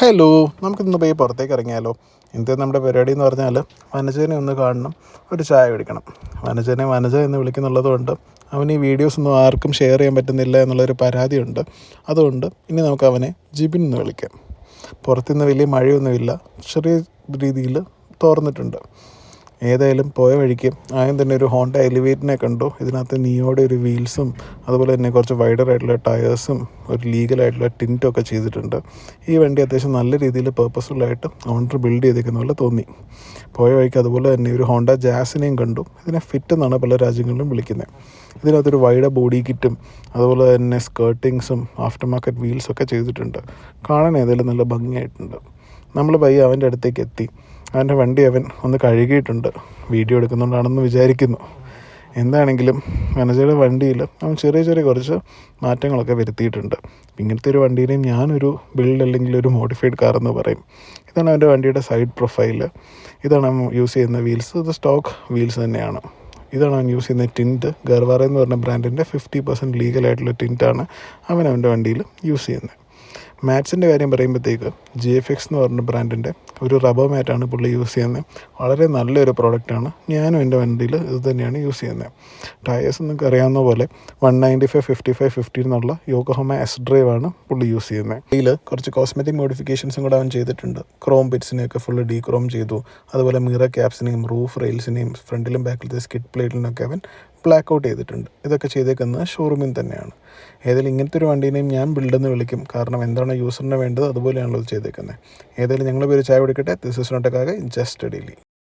Hello, നമുക്കിന്ന് പോയി പുറത്തേക്ക് ഇറങ്ങിയാലോ? ഇന്നത്തെ നമ്മുടെ പരിപാടി എന്ന് പറഞ്ഞാൽ വനജനെ ഒന്ന് കാണണം, ഒരു ചായ കുടിക്കണം. വനജനെ വനജ എന്ന് വിളിക്കുന്നുള്ളത് കൊണ്ട് അവന് ഈ വീഡിയോസ് ഒന്നും ആർക്കും ഷെയർ ചെയ്യാൻ പറ്റുന്നില്ല എന്നുള്ളൊരു പരാതിയുണ്ട്. അതുകൊണ്ട് ഇനി നമുക്ക് അവനെ ജിബിൻ എന്ന് വിളിക്കാം. പുറത്തുനിന്ന് വലിയ മഴയൊന്നുമില്ല, ചെറിയ രീതിയിൽ തോർന്നിട്ടുണ്ട്. ഏതായാലും പോയ വഴിക്ക് ആദ്യം തന്നെ ഒരു ഹോണ്ട എലിവേറ്റിനെ കണ്ടു. ഇതിനകത്ത് നിയോയുടെ ഒരു വീൽസും അതുപോലെ തന്നെ കുറച്ച് വൈഡറായിട്ടുള്ള ടയേഴ്സും ഒരു ലീഗലായിട്ടുള്ള ടിൻറ്റും ഒക്കെ ചെയ്തിട്ടുണ്ട്. ഈ വണ്ടി അത്യാവശ്യം നല്ല രീതിയിൽ പേർപ്പസ്ഫുള്ളായിട്ട് ഓണർ ബിൽഡ് ചെയ്തിരിക്കുന്ന പോലെ തോന്നി. പോയ വഴിക്ക് അതുപോലെ തന്നെ ഒരു ഹോണ്ട ജാസിനെയും കണ്ടു. ഇതിനെ ഫിറ്റ് എന്നാണ് പല രാജ്യങ്ങളിലും വിളിക്കുന്നത്. ഇതിനകത്തൊരു വൈഡ് ബോഡി കിറ്റും അതുപോലെ തന്നെ സ്കേർട്ടിങ്സും ആഫ്റ്റർ മാർക്കറ്റ് വീൽസൊക്കെ ചെയ്തിട്ടുണ്ട്. കാണാൻ ഏതായാലും നല്ല ഭംഗിയായിട്ടുണ്ട്. നമ്മൾ പയ്യെ അവൻ്റെ അടുത്തേക്ക് എത്തി. അവൻ്റെ വണ്ടി അവൻ ഒന്ന് കഴുകിയിട്ടുണ്ട്. വീഡിയോ എടുക്കുന്നുണ്ടാണെന്ന് വിചാരിക്കുന്നു. എന്താണെങ്കിലും വനജയുടെ വണ്ടിയിൽ അവൻ ചെറിയ ചെറിയ കുറച്ച് മാറ്റങ്ങളൊക്കെ വരുത്തിയിട്ടുണ്ട്. ഇങ്ങനത്തെ ഒരു വണ്ടീനെയും ഞാനൊരു ബിൽഡ് അല്ലെങ്കിൽ ഒരു മോഡിഫൈഡ് കാർ എന്ന് പറയും. ഇതാണ് അവൻ്റെ വണ്ടിയുടെ സൈഡ് പ്രൊഫൈല്. ഇതാണ് അവൻ യൂസ് ചെയ്യുന്ന വീൽസ്. ഇത് സ്റ്റോക്ക് വീൽസ് തന്നെയാണ്. ഇതാണ് അവൻ യൂസ് ചെയ്യുന്ന ടിൻറ്റ്. ഗർവാറ എന്ന് പറഞ്ഞ ബ്രാൻഡിൻ്റെ 50% ലീഗലായിട്ടുള്ള ടിൻറ്റാണ് അവൻ്റെ വണ്ടിയിൽ യൂസ് ചെയ്യുന്നത്. മാറ്റ്സിൻ്റെ കാര്യം പറയുമ്പോഴത്തേക്ക് GFX എന്ന് പറഞ്ഞ ബ്രാൻഡിൻ്റെ ഒരു റബ്ബർ മാറ്റാണ് പുള്ളി യൂസ് ചെയ്യുന്നത്. വളരെ നല്ലൊരു പ്രോഡക്റ്റാണ്. ഞാനും എൻ്റെ വണ്ടിയിൽ ഇത് തന്നെയാണ് യൂസ് ചെയ്യുന്നത്. ടയേഴ്സ് നിങ്ങൾക്ക് അറിയാവുന്ന പോലെ 195, 55, 50 എന്നുള്ള യോക്കോഹാമ എസ് ഡ്രൈവാണ് പുള്ളി യൂസ് ചെയ്യുന്നത്. ഇതിൽ കുറച്ച് കോസ്മെറ്റിക് മോഡിഫിക്കേഷൻസും കൂടെ അവൻ ചെയ്തിട്ടുണ്ട്. ക്രോം ബിറ്റ്സിനെയൊക്കെ ഫുള്ള് ഡീക്രോം ചെയ്തു. അതുപോലെ മിറർ ക്യാപ്സിനെയും റൂഫ് റെയിൽസിനെയും ഫ്രണ്ടിലും ബാക്കിലത്തെ സ്കിഡ് പ്ലേറ്റിനൊക്കെ അവൻ ബ്ലാക്ക് ഔട്ട് ചെയ്തിട്ടുണ്ട്. ഇതൊക്കെ ചെയ്തേക്കുന്നത് ഷോറൂമിൽ തന്നെയാണ്. ഏതായാലും ഇങ്ങനത്തെ ഒരു വണ്ടീനെയും ഞാൻ ബിൽഡെന്ന് വിളിക്കും. കാരണം എന്താണ് യൂസറിന് വേണ്ടത് അതുപോലെയാണല്ലോ ഇത് ചെയ്തേക്കുന്നത്. ഏതായാലും ഞങ്ങൾ പേര് ചായ കുടിക്കട്ടെ. ദിസ് ഇസ് നോട്ട് എ കാക, ജസ്റ്റ് എ ഡെയിലി.